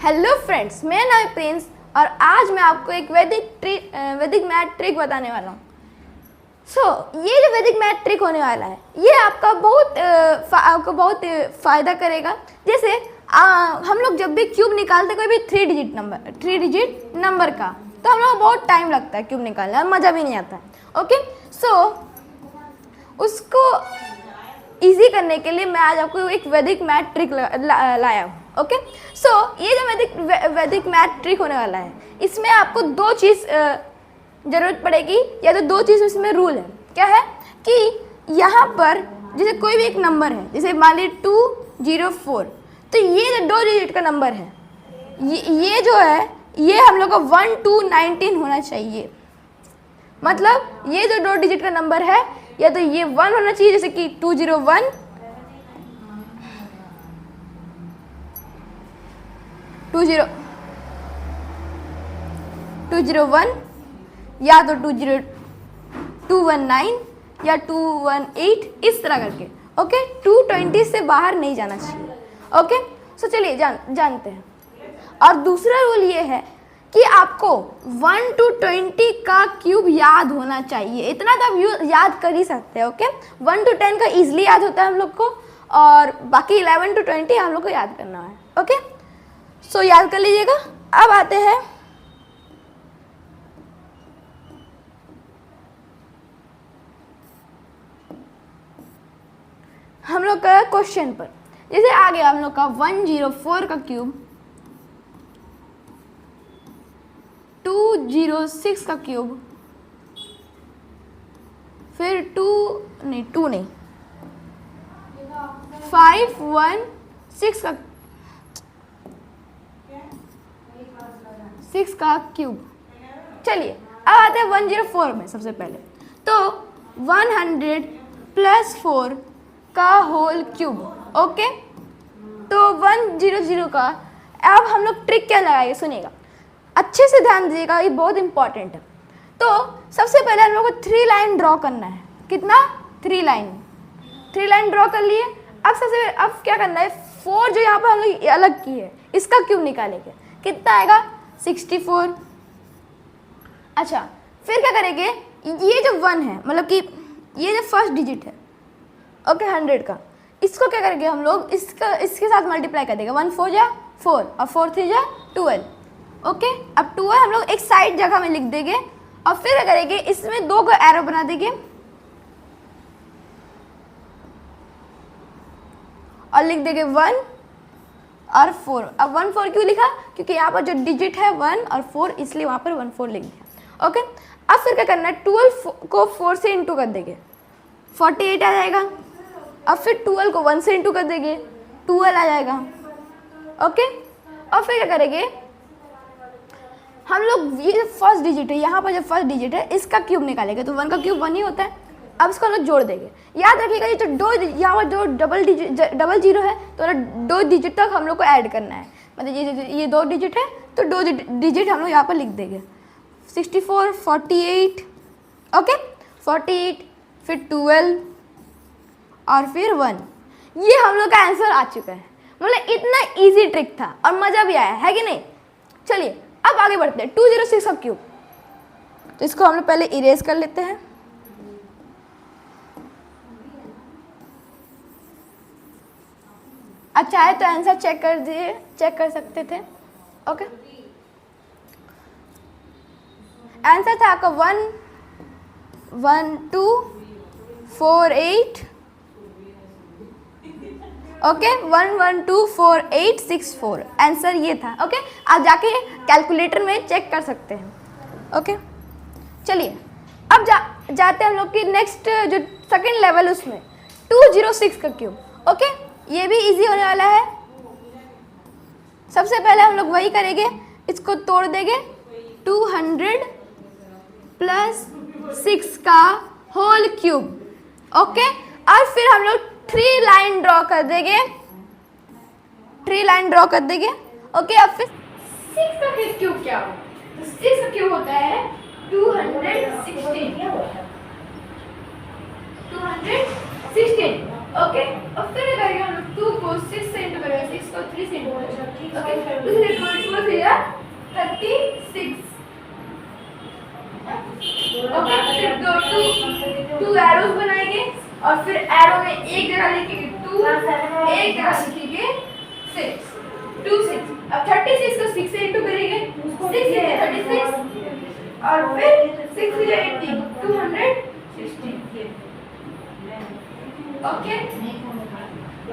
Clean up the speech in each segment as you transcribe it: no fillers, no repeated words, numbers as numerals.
Hello friends, मेरा नाम है प्रिंस और आज मैं आपको एक वैदिक मैथ ट्रिक बताने वाला हूँ। ये जो वैदिक मैथ ट्रिक होने वाला है ये आपका बहुत फ़ायदा करेगा। जैसे हम लोग जब भी क्यूब निकालते कोई भी थ्री डिजिट नंबर का, तो हम लोग को बहुत टाइम लगता है क्यूब निकालने और मज़ा भी नहीं आता है। ओके, उसको इजी करने के लिए मैं आज आपको एक वैदिक मैथ ट्रिक लाया हूँ। ओके, ये जो वैदिक मैथ ट्रिक होने वाला है, इसमें आपको दो चीज़ ज़रूरत पड़ेगी, या तो दो चीज़ इसमें रूल है। क्या है कि यहाँ पर जैसे कोई भी एक नंबर है, जैसे मान लीजिए 204, तो ये जो दो डिजिट का नंबर है, ये जो है ये हम लोग का 1 to 19 होना चाहिए। मतलब ये जो दो डिजिट का नंबर है, या तो ये 1 होना चाहिए, जैसे कि 201, 201 या तो 219 या 218, इस तरह करके। ओके, 220 से बाहर नहीं जाना चाहिए। ओके, चलिए जानते हैं। और दूसरा रूल ये है कि आपको 1 to 20 का क्यूब याद होना चाहिए। इतना तो आप याद कर ही सकते हैं। ओके, 1 to 10 का इजीली याद होता है हम लोग को, और बाकी 11 to 20 हम लोग को याद करना है। ओके, याद कर लीजिएगा। अब आते हैं हम लोग का क्वेश्चन पर। जैसे आ गया हम लोग का 104 का क्यूब, 206 का क्यूब, फिर 516 का 6 का क्यूब। चलिए अब आते हैं 104 में। सबसे पहले तो 100 + 4 का होल क्यूब। ओके, तो 100 का अब हम लोग ट्रिक क्या लगाएंगे, सुनिएगा अच्छे से, ध्यान दीजिएगा, ये बहुत इंपॉर्टेंट है। तो सबसे पहले हम लोग को 3 लाइन ड्रॉ करना है। कितना? 3 लाइन ड्रॉ कर लिए। अब क्या करना है, 4 जो यहाँ पर हम लोग अलग की है, इसका क्यूब निकालेंगे। कितना आएगा? 64। अच्छा, फिर क्या करेंगे, ये जो 1 है, मतलब कि ये जो फर्स्ट डिजिट है, ओके, 100 का, इसको क्या करेंगे हम लोग, इसके साथ मल्टीप्लाई कर देंगे। 1 4 जा 4 और 4 3 जा 12। ओके, अब 12 हम लोग एक साइड जगह में लिख देंगे, और फिर क्या करेंगे, इसमें 2 का एरो बना देंगे और लिख देंगे 1 और 4। अब 1 4 क्यों लिखा? क्योंकि यहाँ पर जो डिजिट है 1 और 4, इसलिए वहाँ पर 1 4 लिख दिया। ओके, अब फिर क्या करना है, 12 को 4 से इंटू कर देंगे, 48 आ जाएगा। अब फिर 12 को 1 से इंटू कर देंगे, 12 आ जाएगा। ओके, और फिर क्या करेंगे हम लोग, ये फर्स्ट डिजिट है, यहाँ पर जो फर्स्ट डिजिट है, इसका क्यूब निकालेंगे। तो 1 का क्यूब 1 ही होता है। अब इसको हम लोग जोड़ देंगे। याद रखिएगा, ये जो यहाँ पर जो डबल जीरो है, तो 2 डिजिट तक हम लोग को ऐड करना है। मतलब ये 2 डिजिट है, तो 2 डिजिट हम लोग यहाँ पर लिख देंगे। 64, 48, ओके, 48, फिर 12 और फिर 1। ये हम लोग का आंसर आ चुका है। मतलब इतना इजी ट्रिक था और मज़ा भी आया है कि नहीं। चलिए अब आगे बढ़ते हैं। 206 का क्यूब, तो इसको हम लोग पहले इरेज कर लेते हैं। अच्छा है तो आंसर चेक कर सकते थे। ओके, आंसर था आपका 11248। ओके, 1124864 आंसर ये था। ओके, आप जाके कैलकुलेटर में चेक कर सकते हैं। ओके, चलिए अब जाते हैं हम लोग की नेक्स्ट जो सेकंड लेवल, उसमें 206 का क्यूब। ओके, ये भी इजी होने वाला है। सबसे पहले हम लोग वही करेंगे, इसको तोड़ देंगे, 200 + 6 का होल क्यूब। ओके, और फिर हम लोग 3 लाइन ड्रॉ कर देंगे। ओके, अब फिर 6 का क्यूब क्या होगा? तो 6 का क्यूब होता है 216। ओके, और फिर करेंगे हम लोग 2 को 6 से इंटू करेंगे, 6 को 3 से इंटू करेंगे। ओके, और फिर एरो में एक जगह लिखेंगे 2, एक जगह लिखेंगे 6, 2 6। अब 36 को 6 से इंटू करेंगे, 6 into 36 और फिर 6 into 18 216। ओके,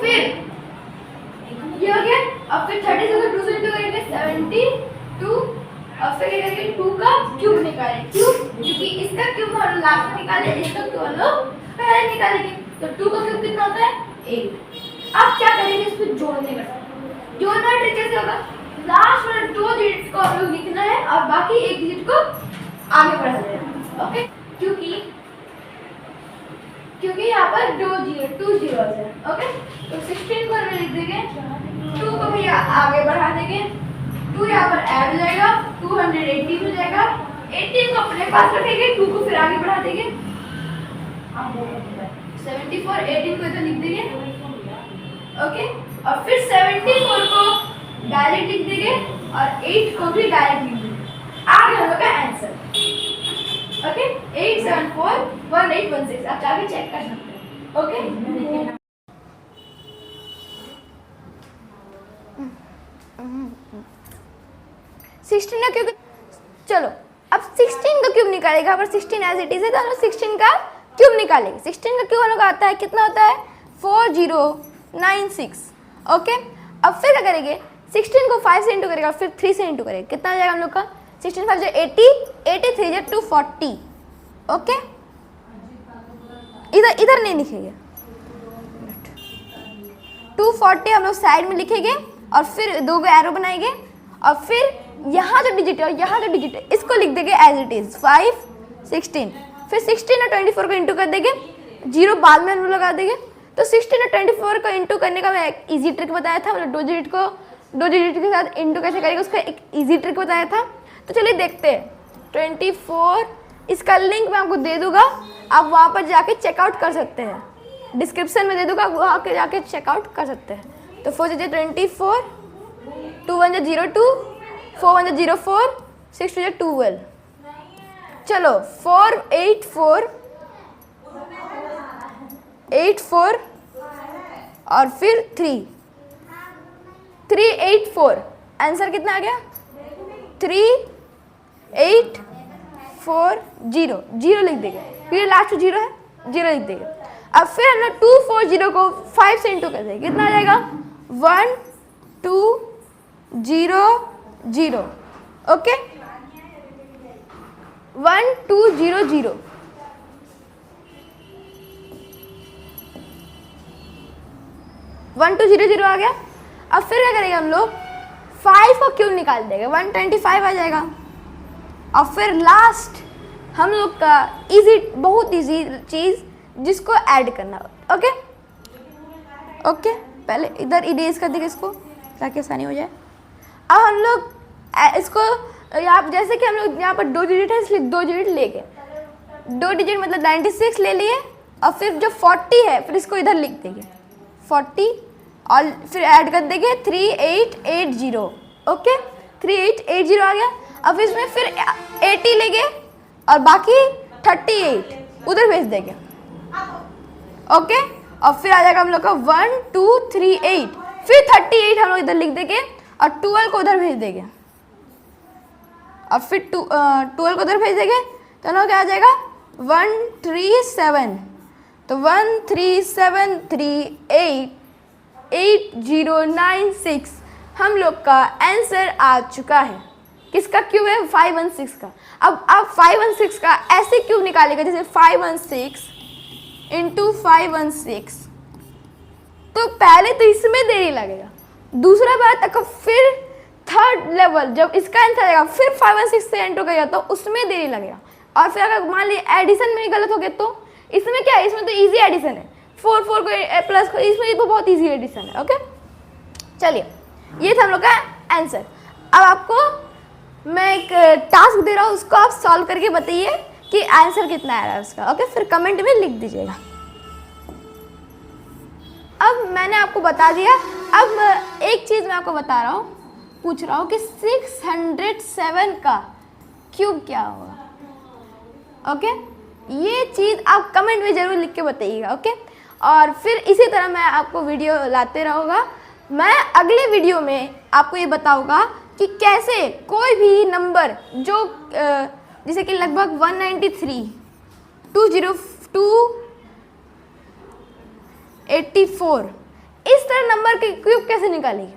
फिर ये हो गया। अब फिर 36 को 2 से इंटू करेंगे 72 और फिर क्या करेंगे 2 का क्यूब निकालेंगे। क्यों? क्योंकि इसका क्यूब हम लास्ट में निकाले, इसका क्यूब हम लोग पहले निकालेंगे। तो 2 का क्यूब कितना होता है 8। अब क्या करेंगे, इसको जोड़ने का। जोड़ना ट्रिक कैसे होगा, लास्ट वाले 2 डिजिट को हम लोग लिखना है और बाकी एक डिजिट को आगे बढ़ाना है। ओके, क्योंकि यहाँ पर 2 जीरोस है। ओके, तो 16 को हम लिख देंगे, 2 को भी आगे बढ़ा देंगे, 2 यहाँ पर ऐड हो जाएगा, 280 हो जाएगा। 18 को अपने पास रखेंगे, 2 को फिर आगे बढ़ा देंगे, 74। 18 को इधर लिख देंगे। ओके, और फिर 74 को डायरेक्ट लिख देंगे और 8 को भी डायरेक्ट लिख देंगे। आ गया हम लोग का आंसर। ओके, 8741816। आप जाके चेक कर सकते हैं। ओके, 16 का क्यूब, चलो अब 16 का क्यूब निकालेगा। यहाँ पर 16 एज इट इज है, तो हम लोग 16 का क्यूब निकालेंगे। 16 का क्यूब हम लोग आता है, कितना होता है 4096। ओके, अब फिर क्या करेंगे, 16 को 5 से इंटू करेगा, फिर 3 से इंटू करेगा, कितना आ जाएगा हम लोग का 16 5 80, 83 240। ओके, इधर नहीं लिखेंगे, 240 हम लोग साइड में लिखेंगे और फिर 2 एरो बनाएंगे और फिर यहाँ जो डिजिट है और यहाँ जो डिजिट है इसको लिख देंगे एज इट इज 5 16। फिर 16 और 24 को इंटू कर देंगे, 0 बाद में हम लोग लगा देंगे। तो 16 और 24 को इंटू करने का मैं एक इजी ट्रिक बताया था, मतलब 2 डिजिट के साथ इंटू कैसे करेंगे उसका एक इजी ट्रिक बताया था। तो चलिए देखते हैं। 24, इसका लिंक मैं आपको दे दूंगा, आप वहाँ पर जाके चेकआउट कर सकते हैं, डिस्क्रिप्शन में दे दूंगा, वहाँ के जाके चेकआउट कर सकते हैं। तो 4 से 24, 2 1 02, 4 1 04, 6 2 12। चलो 4 8 4 8 4 और फिर 3 3 8 4। आंसर कितना आ गया 3 8 4 0 0 लिख देंगे, फिर लास्ट 0 है 0 लिख देंगे। अब फिर हम लोग 240 को 5 से इंटू कर देंगे, कितना आ जाएगा 1 2 0 0। ओके, 1 2 0 0। वन टू 0 0 आ गया। अब फिर क्या करेंगे हम लोग 5 को क्यूब निकाल देंगे, 125 आ जाएगा। और फिर लास्ट हम लोग का इजी, बहुत इजी चीज़ जिसको ऐड करना। ओके ओके, पहले इधर इरेज कर देंगे इसको ताकि आसानी हो जाए। अब हम लोग इसको यहाँ जैसे कि हम लोग यहाँ पर 2 डिजिट है इसलिए 2 डिजिट लेके 2 डिजिट मतलब 96 ले लिए और फिर जो 40 है फिर इसको इधर लिख देंगे 40 और फिर ऐड कर देंगे 3880। ओके, 3880 आ गया। अब इसमें फिर 80 लेंगे और बाकी 38 उधर भेज देंगे। ओके, और फिर आ जाएगा हम लोग का 1 2 3 8, फिर 38 हम लोग इधर लिख देंगे और 12 को उधर भेज देंगे और फिर 12 को उधर भेज देंगे तो हम लोग क्या आ जाएगा 137। तो 137388096 हम लोग का आंसर आ चुका है। किसका क्यूब है 516 का। अब आप 516 का ऐसे क्यूब निकालेगा जैसे 516 इंटू 516, तो पहले तो इसमें देरी लगेगा, दूसरा बात अगर फिर थर्ड लेवल जब इसका आंसर आएगा फिर 516 से एंटर करेगा तो उसमें देरी लगेगा। और फिर अगर मान लीजिए एडिशन में गलत हो गया तो इसमें क्या है, इसमें तो इजी एडिशन है, 4 4 को प्लस को, इसमें तो बहुत इजी एडिशन है। ओके, चलिए ये था हम लोग का आंसर। अब आपको मैं एक टास्क दे रहा हूँ, उसको आप सॉल्व करके बताइए कि आंसर कितना आ रहा है उसका। ओके, फिर कमेंट में लिख दीजिएगा। अब मैंने आपको बता दिया, अब एक चीज़ मैं आपको बता रहा हूँ, पूछ रहा हूँ कि 607 का क्यूब क्या होगा। ओके, ये चीज़ आप कमेंट में ज़रूर लिख के बताइएगा, ओके। और फिर इसी तरह मैं आपको वीडियो लाते रहूँगा। मैं अगले वीडियो में आपको ये बताऊँगा कि कैसे कोई भी नंबर जो जैसे कि लगभग 193, 202, 84 इस तरह नंबर के क्यूब कैसे निकालेंगे,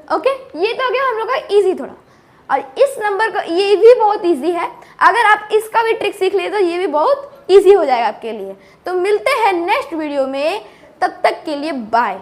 ओके। ये तो हो गया हम लोग का इजी थोड़ा। और इस नंबर का ये भी बहुत इजी है, अगर आप इसका भी ट्रिक सीख लिए तो ये भी बहुत इजी हो जाएगा आपके लिए। तो मिलते हैं नेक्स्ट वीडियो में, तब तक के लिए बाय।